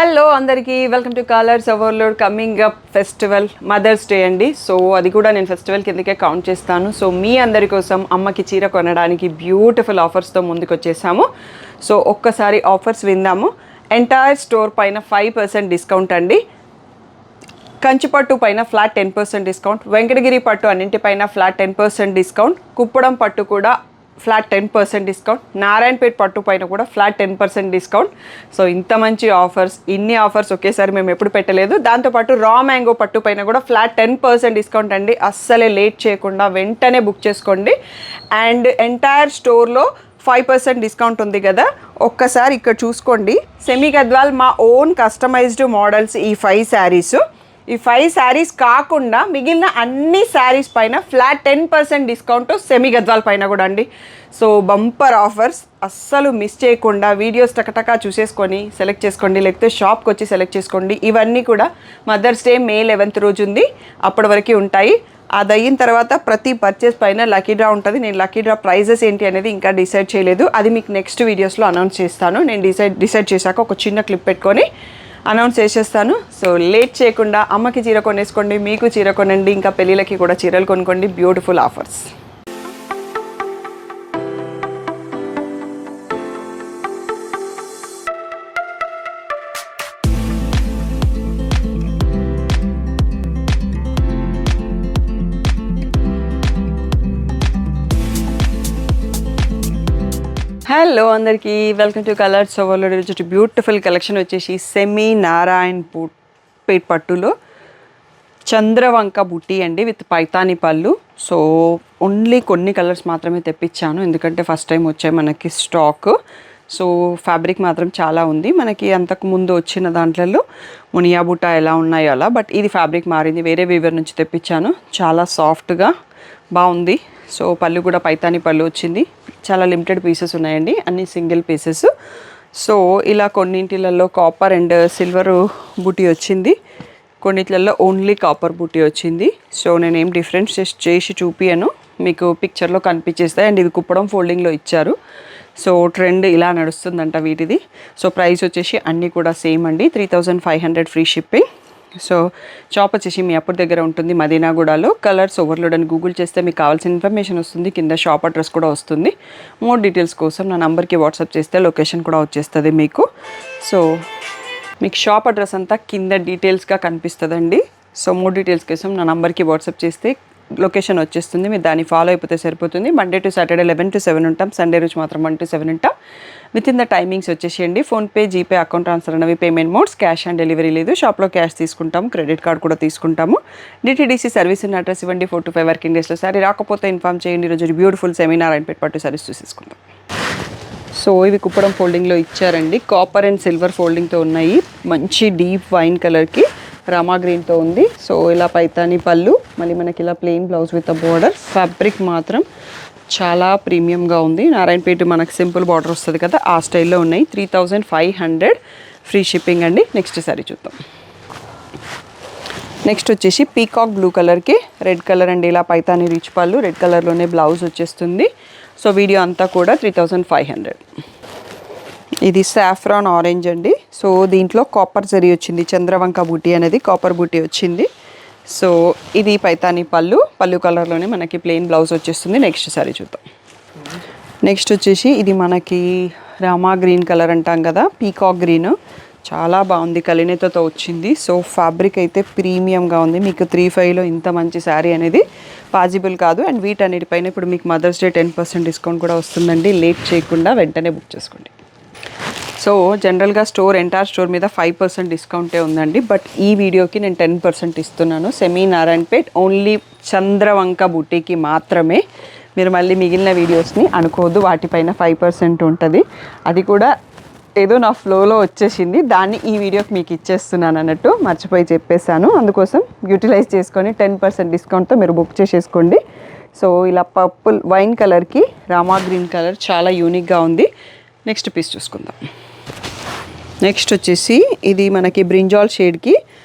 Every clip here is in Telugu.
హలో అందరికీ welcome to Colours Overload. Coming up festival Mother's Day అండి. సో అది కూడా నేను ఫెస్టివల్ కిందకే కౌంట్ చేస్తాను. సో మీ అందరి కోసం అమ్మకి చీర కొనడానికి బ్యూటిఫుల్ ఆఫర్స్తో ముందుకు వచ్చేసాము. సో ఒక్కసారి ఆఫర్స్ విందాము. ఎంటైర్ స్టోర్ పైన 5% డిస్కౌంట్ అండి. కంచిపట్టు పైన ఫ్లాట్ 10% డిస్కౌంట్, వెంకటగిరి పట్టు అన్నింటిపైన ఫ్లాట్ 10% డిస్కౌంట్, కుప్పడం పట్టు కూడా ఫ్లాట్ 10% డిస్కౌంట్, నారాయణపేట్ పట్టు పైన కూడా ఫ్లాట్ 10% డిస్కౌంట్. సో ఇంత మంచి ఆఫర్స్, ఇన్ని ఆఫర్స్ ఒకేసారి మేము ఎప్పుడు పెట్టలేదు. దాంతోపాటు రా మ్యాంగో పట్టు పైన కూడా ఫ్లాట్ 10% డిస్కౌంట్ అండి. అస్సలే లేట్ చేయకుండా వెంటనే బుక్ చేసుకోండి. అండ్ ఎంటైర్ స్టోర్లో 5% డిస్కౌంట్ ఉంది కదా, ఒక్కసారి ఇక్కడ చూసుకోండి. సెమీ గద్వాల్ మా ఓన్ కస్టమైజ్డ్ మోడల్స్ ఈ 5 శారీస్. ఈ 5 శారీస్ కాకుండా మిగిలిన అన్ని శారీస్ పైన ఫ్లాట్ 10% డిస్కౌంట్ సెమీ గద్వాల్ పైన కూడా అండి. సో బంపర్ ఆఫర్స్, అస్సలు మిస్ చేయకుండా వీడియోస్ టకటకా చూసేసుకొని సెలెక్ట్ చేసుకోండి, లేకపోతే షాప్కి వచ్చి సెలెక్ట్ చేసుకోండి. ఇవన్నీ కూడా మదర్స్ డే May 11th రోజు ఉంది, అప్పటి వరకు ఉంటాయి. అది అయిన తర్వాత ప్రతి పర్చేస్ పైన లక్కీ డ్రా ఉంటుంది. నేను లక్కీ డ్రా ప్రైజెస్ ఏంటి అనేది ఇంకా డిసైడ్ చేయలేదు, అది మీకు నెక్స్ట్ వీడియోస్లో అనౌన్స్ చేస్తాను. నేను డిసైడ్ చేశాక ఒక చిన్న క్లిప్ పెట్టుకొని అనౌన్స్ చేసేస్తాను. సో లేట్ చేయకుండా అమ్మకి చీర కొనేసుకోండి, మీకు చీర కొనండి, ఇంకా పెళ్ళిళ్ళకి కూడా చీరలు కొనుక్కోండి. Beautiful offers. హలో అందరికీ వెల్కమ్ టు కలర్స్ ఓవర్లోడ్. ఈరోజు బ్యూటిఫుల్ కలెక్షన్ వచ్చేసి సెమీ నారాయణపేట్ పట్టులో చంద్రవంక బుట్టి అండి, విత్ పైతాని పళ్ళు. సో ఓన్లీ కొన్ని కలర్స్ మాత్రమే తెప్పించాను, ఎందుకంటే ఫస్ట్ టైం వచ్చాయి మనకి స్టాక్. సో ఫ్యాబ్రిక్ మాత్రం చాలా ఉంది. మనకి అంతకు ముందు వచ్చిన దాంట్లో మునియా బుట్ట ఎలా ఉన్నాయో అలా, బట్ ఇది ఫ్యాబ్రిక్ మారింది, వేరే వీవర్ నుంచి తెప్పించాను. చాలా సాఫ్ట్గా బాగుంది. సో పళ్ళు కూడా పైతాని పళ్ళు వచ్చింది. చాలా లిమిటెడ్ పీసెస్ ఉన్నాయండి, అన్ని సింగిల్ పీసెస్. సో ఇలా కొన్నింటిలలో కాపర్ అండ్ సిల్వర్ బూటీ వచ్చింది, కొన్నిట్లలో ఓన్లీ కాపర్ బూటీ వచ్చింది. సో నేను ఏం డిఫరెన్స్ చేసి చూపియను, మీకు పిక్చర్లో కనిపించేస్తాయి. అండ్ ఇవి కుప్పడం ఫోల్డింగ్లో ఇచ్చారు. సో ట్రెండ్ ఇలా నడుస్తుందంట వీటిది. సో ప్రైస్ వచ్చేసి అన్నీ కూడా సేమ్ అండి, 3500 ఫ్రీ షిప్పింగ్. సో షాప్ వచ్చేసి మీ అప్పుడు దగ్గర ఉంటుంది, మదీనాగూడలో. కలర్స్ ఓవర్లోడ్ అని గూగుల్ చేస్తే మీకు కావాల్సిన ఇన్ఫర్మేషన్ వస్తుంది, కింద షాప్ అడ్రస్ కూడా వస్తుంది. మోర్ డీటెయిల్స్ కోసం నా నంబర్కి వాట్సాప్ చేస్తే లొకేషన్ కూడా వచ్చేస్తుంది మీకు. సో మీకు షాప్ అడ్రస్ అంతా కింద డీటెయిల్స్గా కనిపిస్తుందండి. సో మోర్ డీటెయిల్స్ కోసం నా నంబర్కి వాట్సాప్ చేస్తే లొకేషన్ వచ్చేస్తుంది, మీరు దాన్ని ఫాలో అయిపోతే సరిపోతుంది. మండే టు సాటర్డే 11 to 7 ఉంటాం, సండే రోజు మాత్రం 1 to 7 ఉంటాం. విత్ ఇన్ ద టైమింగ్స్ వచ్చేసేయండి. ఫోన్పే, జీపే, అకౌంట్ ట్రాన్స్ఫర్ అనేవి payment modes. Cash on delivery లేదు, షాప్లో క్యాష్ తీసుకుంటాము, క్రెడిట్ కార్డ్ కూడా తీసుకుంటాము. డిటీడీసీ సర్వీస్ ఉన్న అడ్రస్ ఇవ్వండి. 4 to 5 వర్కింగ్ డేస్లో సారీ రాకపోతే ఇన్ఫామ్ చేయండి. ఈరోజు బ్యూటిఫుల్ సెమీ నారాయణపేట్ పట్టు సారీస్ చూసేసుకుందాం. సో ఇవి కుప్పడం ఫోల్డింగ్లో ఇచ్చారండి, కాపర్ అండ్ సిల్వర్ ఫోల్డింగ్తో ఉన్నాయి. మంచి డీప్ వైన్ కలర్కి రామా గ్రీన్తో ఉంది. సో ఇలా పైతాని పళ్ళు, మళ్ళీ మనకి ఇలా plain blouse with a border. Fabric మాత్రం చాలా ప్రీమియంగా ఉంది. నారాయణపేట మనకు సింపుల్ బార్డర్ వస్తుంది కదా, ఆ స్టైల్లో ఉన్నాయి. 3500 ఫ్రీ షిప్పింగ్ అండి. నెక్స్ట్ సారీ చూద్దాం. నెక్స్ట్ వచ్చేసి పీకాక్ బ్లూ కలర్కి రెడ్ కలర్ అండి, ఇలా పైతాని రిచ్ పళ్ళు, రెడ్ కలర్లోనే బ్లౌజ్ వచ్చేస్తుంది. సో వీడియో అంతా కూడా 3500. ఇది సాఫ్రాన్ ఆరెంజ్ అండి. సో దీంట్లో కాపర్ జరీ వచ్చింది, చంద్రవంక బూటీ అనేది కాపర్ బూటీ వచ్చింది. సో ఇది పైతాని పళ్ళు కలర్లోనే మనకి ప్లెయిన్ బ్లౌజ్ వచ్చేస్తుంది. నెక్స్ట్ సారీ చూద్దాం. నెక్స్ట్ వచ్చేసి ఇది మనకి రామా గ్రీన్ కలర్ అంటాం కదా, పీకాక్ గ్రీన్, చాలా బాగుంది, కలినేతతో వచ్చింది. సో ఫ్యాబ్రిక్ అయితే ప్రీమియంగా ఉంది. మీకు 3500లో ఇంత మంచి శారీ అనేది పాసిబుల్ కాదు. అండ్ వీటన్నిటిపైన ఇప్పుడు మీకు మదర్స్ డే 10% డిస్కౌంట్ కూడా వస్తుందండి. లేట్ చేయకుండా వెంటనే బుక్ చేసుకోండి. సో జనరల్గా ఎంటైర్ స్టోర్ మీద 5% డిస్కౌంటే ఉందండి, బట్ ఈ వీడియోకి నేను 10% ఇస్తున్నాను. సెమీ నారాయణపేట్ ఓన్లీ చంద్రవంక బుట్టీకి మాత్రమే. మీరు మళ్ళీ మిగిలిన వీడియోస్ని అనుకోవద్దు, వాటిపైన 5% ఉంటుంది. అది కూడా ఏదో నా ఫ్లోలో వచ్చేసింది, దాన్ని ఈ వీడియోకి మీకు ఇచ్చేస్తున్నాను అన్నట్టు మర్చిపోయి చెప్పేశాను. అందుకోసం యూటిలైజ్ చేసుకొని 10% డిస్కౌంట్తో మీరు బుక్ చేసేసుకోండి. సో ఇలా పర్పుల్ వైన్ కలర్కి రామా గ్రీన్ కలర్ చాలా యూనిక్గా ఉంది. నెక్స్ట్ పీస్ చూసుకుందాం. నెక్స్ట్ వచ్చేసి ఇది మనకి బ్రింజాల్ షేడ్కి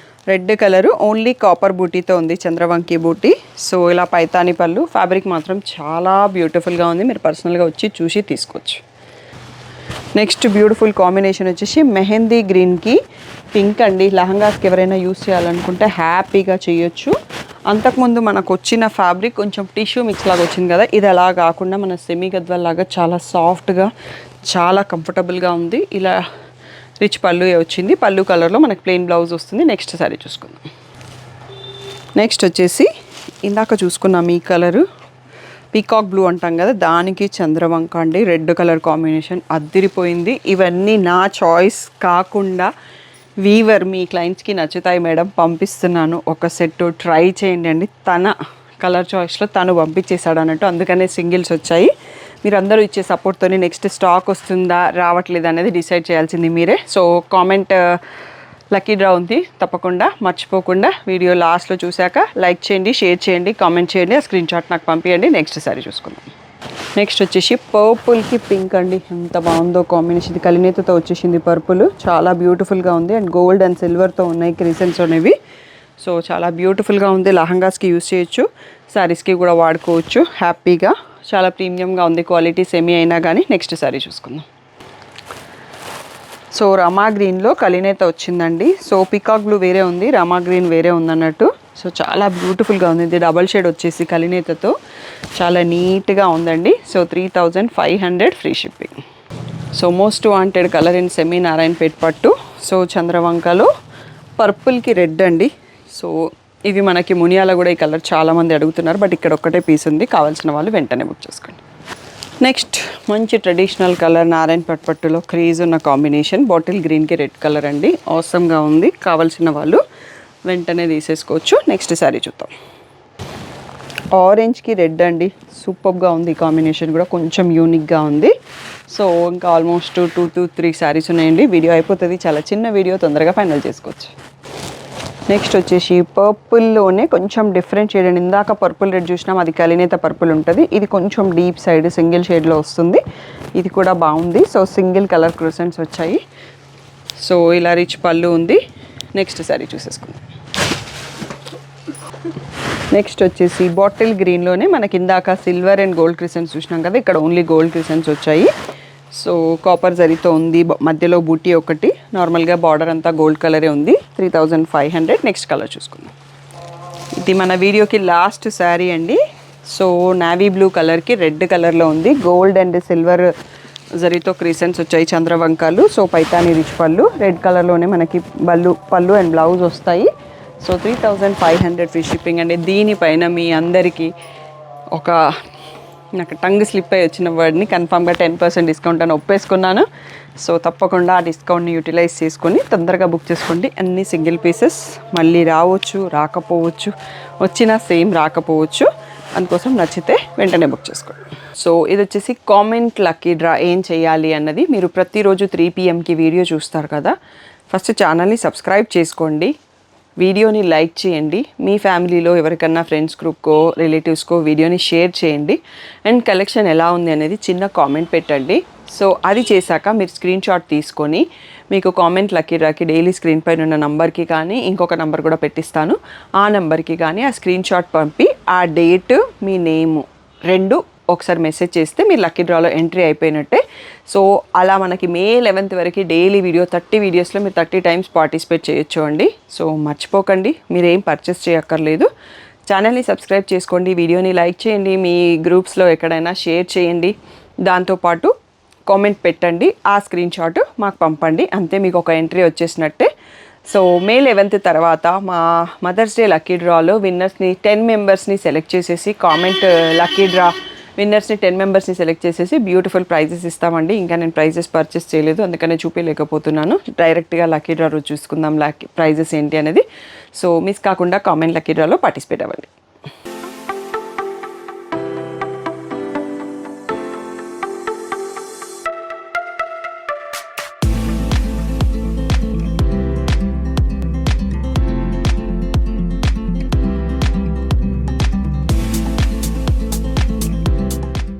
రెడ్ కలరు, ఓన్లీ కాపర్ బూటీతో ఉంది, చంద్రవంకి బూటీ. సో ఇలా పైతాని పళ్ళు, ఫ్యాబ్రిక్ మాత్రం చాలా బ్యూటిఫుల్గా ఉంది, మీరు పర్సనల్గా వచ్చి చూసి తీసుకోవచ్చు. నెక్స్ట్ బ్యూటిఫుల్ కాంబినేషన్ వచ్చేసి మెహందీ గ్రీన్కి పింక్ అండి. లెహంగాస్కి ఎవరైనా యూస్ చేయాలనుకుంటే హ్యాపీగా చేయొచ్చు. అంతకుముందు మనకు వచ్చిన ఫ్యాబ్రిక్ కొంచెం టిష్యూ మిక్స్ లాగా వచ్చింది కదా, ఇది అలా కాకుండా మన సెమీ గద్వాల్ లాగా చాలా సాఫ్ట్గా చాలా కంఫర్టబుల్గా ఉంది. ఇలా రిచ్ పళ్ళు వచ్చింది. పళ్ళు కలర్లో మనకి ప్లెయిన్ బ్లౌజ్ వస్తుంది. నెక్స్ట్ సారీ చూసుకుందాం. నెక్స్ట్ వచ్చేసి ఇందాక చూసుకున్నాం ఈ కలరు పీకాక్ బ్లూ అంటాం కదా, దానికి చంద్రవంక అండి. రెడ్ కలర్ కాంబినేషన్ అద్దిరిపోయింది. ఇవన్నీ నా చాయిస్ కాకుండా వీవర్ మీ క్లయింట్స్కి నచ్చుతాయి మేడం, పంపిస్తున్నాను, ఒక సెట్ ట్రై చేయండి అండి. తన కలర్ చాయిస్లో తను పంపించేశాడు అన్నట్టు, అందుకనే సింగిల్స్ వచ్చాయి. మీరు అందరూ ఇచ్చే సపోర్ట్తోని నెక్స్ట్ స్టాక్ వస్తుందా రావట్లేదు అనేది డిసైడ్ చేయాల్సింది మీరే. సో కామెంట్ లక్కీ డ్రా ఉంది, తప్పకుండా మర్చిపోకుండా వీడియో లాస్ట్లో చూశాక లైక్ చేయండి, షేర్ చేయండి, కామెంట్ చేయండి, ఆ స్క్రీన్ షాట్ నాకు పంపించండి. నెక్స్ట్ సారీ చూసుకుందాం. నెక్స్ట్ వచ్చేసి పర్పుల్కి పింక్ అండి. ఎంత బాగుందో కాంబినేషన్. ఇది కలినేతతో వచ్చేసింది పర్పుల్, చాలా బ్యూటిఫుల్గా ఉంది. అండ్ గోల్డ్ అండ్ సిల్వర్తో ఉన్నాయి క్రిసెంట్స్ అనేవి. సో చాలా బ్యూటిఫుల్గా ఉంది. లహంగాస్కి యూస్ చేయొచ్చు, శారీస్కి కూడా వాడుకోవచ్చు హ్యాపీగా. చాలా ప్రీమియంగా ఉంది క్వాలిటీ, సెమీ అయినా కానీ. నెక్స్ట్ సారీ చూసుకుందాం. సో రమా గ్రీన్లో కలినేత వచ్చిందండి. సో పికాక్ బ్లూ వేరే ఉంది, రమా గ్రీన్ వేరే ఉందన్నట్టు. సో చాలా బ్యూటిఫుల్గా ఉంది. ఇది డబల్ షేడ్ వచ్చేసి కలినేతతో చాలా నీట్గా ఉందండి. So 3500 free shipping. So most wanted colour in semi Narayanpet పట్టు. సో చంద్రవంకలో పర్పుల్కి రెడ్ అండి. సో ఇవి మనకి మునియాల కూడా ఈ కలర్ చాలామంది అడుగుతున్నారు, బట్ ఇక్కడ ఒక్కటే పీస్ ఉంది. కావాల్సిన వాళ్ళు వెంటనే బుక్ చేసుకోండి. నెక్స్ట్ మంచి ట్రెడిషనల్ కలర్ నారాయణపేట్ పట్టులో క్రేజ్ ఉన్న కాంబినేషన్, బాటిల్ గ్రీన్కి రెడ్ కలర్ అండి. ఆసమ్గా ఉంది. కావాల్సిన వాళ్ళు వెంటనే తీసేసుకోవచ్చు. నెక్స్ట్ శారీ చూద్దాం. ఆరెంజ్కి రెడ్ అండి. సూపర్గా ఉంది. కాంబినేషన్ కూడా కొంచెం యూనిక్గా ఉంది. సో ఇంకా ఆల్మోస్ట్ 2 to 3 శారీస్ ఉన్నాయండి. వీడియో అయిపోతుంది, చాలా చిన్న వీడియో, తొందరగా ఫైనల్ చేసుకోవచ్చు. నెక్స్ట్ వచ్చేసి పర్పుల్లోనే కొంచెం డిఫరెంట్ షేడ్ అండి. ఇందాక పర్పుల్ రెడ్ చూసినాం, అది కలినేత పర్పుల్ ఉంటుంది. ఇది కొంచెం డీప్ సైడ్ సింగిల్ షేడ్లో వస్తుంది. ఇది కూడా బాగుంది. సో సింగిల్ కలర్ క్రూసెంట్స్ వచ్చాయి. సో ఇలా రిచ్ పళ్ళు ఉంది. నెక్స్ట్ సారీ చూసేసుకుందాం. నెక్స్ట్ వచ్చేసి బాటిల్ గ్రీన్లోనే మనకి ఇందాక సిల్వర్ అండ్ గోల్డ్ క్రిసెంట్స్ చూసినాం కదా, ఇక్కడ ఓన్లీ గోల్డ్ క్రిసెంట్స్ వచ్చాయి. సో కాపర్ జరీతో ఉంది. మధ్యలో బూటీ ఒకటి. నార్మల్గా బార్డర్ అంతా గోల్డ్ కలరే ఉంది. 3500. నెక్స్ట్ కలర్ చూసుకుందాం. ఇది మన వీడియోకి లాస్ట్ శారీ అండి. సో నావీ బ్లూ కలర్కి రెడ్ కలర్లో ఉంది. గోల్డ్ అండ్ సిల్వర్ జరీతో క్రీసెంట్స్ వచ్చాయి చంద్రవంకాలు. సో పైతాని రిచ్ పళ్ళు. రెడ్ కలర్లోనే మనకి పళ్ళు అండ్ బ్లౌజ్ వస్తాయి. సో 3500 ఫ్రీ షిప్పింగ్ అండి. దీనిపైన మీ అందరికీ నాకు టంగ్ స్లిప్ అయ్యి వచ్చిన వర్డ్ని కన్ఫామ్గా 10% డిస్కౌంట్ అని ఒప్పేసుకున్నాను. సో తప్పకుండా ఆ డిస్కౌంట్ని యూటిలైజ్ చేసుకొని తొందరగా బుక్ చేసుకోండి. అన్ని సింగిల్ పీసెస్, మళ్ళీ రావచ్చు రాకపోవచ్చు, వచ్చినా సేమ్ రాకపోవచ్చు. అందుకోసం నచ్చితే వెంటనే బుక్ చేసుకోండి. సో ఇది వచ్చేసి కామెంట్ లక్కీ డ్రా. ఏం చేయాలి అన్నది మీరు ప్రతిరోజు 3 PM వీడియో చూస్తారు కదా, ఫస్ట్ ఛానల్ని సబ్స్క్రైబ్ చేసుకోండి, వీడియోని లైక్ చేయండి, మీ ఫ్యామిలీలో ఎవరికన్నా ఫ్రెండ్స్ గ్రూప్కో రిలేటివ్స్కో వీడియోని షేర్ చేయండి, అండ్ కలెక్షన్ ఎలా ఉంది అనేది చిన్న కామెంట్ పెట్టండి. సో అది చేశాక మీరు స్క్రీన్ షాట్ తీసుకొని మీకు కామెంట్ లక్కీ డ్రాకి డైలీ స్క్రీన్ పైన ఉన్న నంబర్కి కానీ ఇంకొక నంబర్ కూడా పెట్టిస్తాను, ఆ నెంబర్కి కానీ ఆ స్క్రీన్ షాట్ పంపి ఆ డేట్ మీ నేము 2 ఒకసారి మెసేజ్ చేస్తే మీరు లక్కీ డ్రాలో ఎంట్రీ అయిపోయినట్టే. సో అలా మనకి May 11th వరకు డైలీ వీడియో 30 వీడియోస్లో మీరు 30 times పార్టిసిపేట్ చేయొచ్చు అండి. సో మర్చిపోకండి, మీరేం పర్చేస్ చేయక్కర్లేదు. ఛానల్ని సబ్స్క్రైబ్ చేసుకోండి, వీడియోని లైక్ చేయండి, మీ గ్రూప్స్లో ఎక్కడైనా షేర్ చేయండి, దాంతోపాటు కామెంట్ పెట్టండి, ఆ స్క్రీన్ షాట్ మాకు పంపండి. అంతే, మీకు ఒక ఎంట్రీ వచ్చేసినట్టే. సో May 11th తర్వాత మా మదర్స్ డే లక్కీ డ్రాలో విన్నర్స్ని 10 మెంబర్స్ని సెలెక్ట్ చేసేసి, కామెంట్ లక్కీ డ్రా విన్నర్స్ని 10 మెంబర్స్ని సెలెక్ట్ చేసేసి బ్యూటిఫుల్ ప్రైజెస్ ఇస్తామండి. ఇంకా నేను ప్రైజెస్ పర్చేస్ చేయలేదు, అందుకనే చూపించలేకపోతున్నాను. డైరెక్ట్గా లక్కీ డ్రా రోజు చూసుకుందాం ప్రైజెస్ ఏంటి అనేది. సో మిస్ కాకుండా కామెంట్ లక్కీ డ్రాలో పార్టిసిపేట్ అవ్వండి.